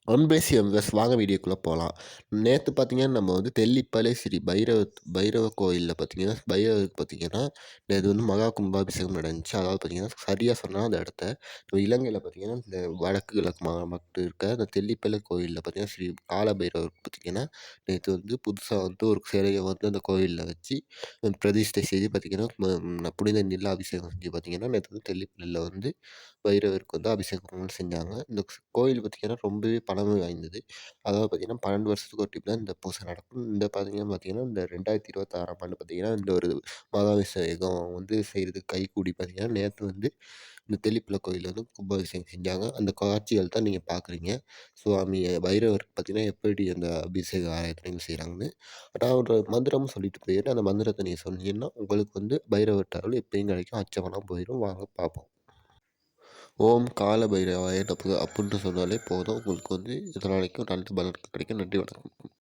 அன்பேசி MS வாங்க வீடியோக்குள்ளே போகலாம். நேற்று பார்த்தீங்கன்னா நம்ம வந்து தெல்லிப்பளை ஸ்ரீ பைரவ கோயிலில் பார்த்தீங்கன்னா பைரவருக்கு பார்த்தீங்கன்னா நேற்று வந்து மகா கும்பாபிஷேகம் நடந்துச்சு. அதாவது பார்த்தீங்கன்னா சரியாக சொன்னால் அந்த இடத்த நம்ம இலங்கையில் பார்த்தீங்கன்னா இந்த வடக்கு கிழக்கு மட்டும் இருக்க அந்த தெல்லிப்பளை கோயிலில் பார்த்தீங்கன்னா ஸ்ரீ கால பைரவருக்கு பார்த்தீங்கன்னா நேற்று வந்து புதுசாக வந்து ஒரு சிலையை வந்து அந்த கோயிலில் வச்சு பிரதிஷ்டை செய்து பார்த்தீங்கன்னா புனித நீரில் அபிஷேகம் செஞ்சு பார்த்தீங்கன்னா நேற்று வந்து தெல்லிப்பள்ளியில் வந்து பைரவருக்கு வந்து அபிஷேகம் செஞ்சாங்க. இந்த கோயில் பார்த்தீங்கன்னா ரொம்பவே பழமை வாய்ந்தது. அதாவது பார்த்தீங்கன்னா 12 வருஷத்துக்கு ஒரு டைம் தான் இந்த பூசை நடக்கும். இந்த பார்த்தீங்கன்னா இந்த 2026ஆம் ஆண்டு பார்த்தீங்கன்னா இந்த ஒரு மகாபிஷேகம் வந்து செய்கிறதுக்கு கைகூடி பார்த்தீங்கன்னா நேற்று வந்து இந்த தெல்லிப்பளை கோயில்ல வந்து கும்பாபிஷேகம் செஞ்சாங்க. அந்த காட்சிகள் தான் நீங்க பார்க்குறீங்க. சுவாமி பைரவருக்கு பார்த்தீங்கன்னா எப்படி அந்த அபிஷேக ஆராதனைகள் செய்கிறாங்கன்னு. நான் ஒரு மந்திரம் சொல்லிட்டு போயிடுறேன். அந்த மந்திரத்தை நீங்க சொன்னீங்கன்னா உங்களுக்கு வந்து பைரவர்ட்ட அருள் எப்பயும் கிடைக்கும். அச்சமெல்லாம் போயிடும். வாங்க பார்ப்போம். ஓம் கால பைரவாய நமக அப்புட்ன்னு சொன்னாலே போதும். உங்களுக்கு வந்து இதனாலைக்கும் நல்ல பலன் கிடைக்கும். நன்றி, வணக்கம்.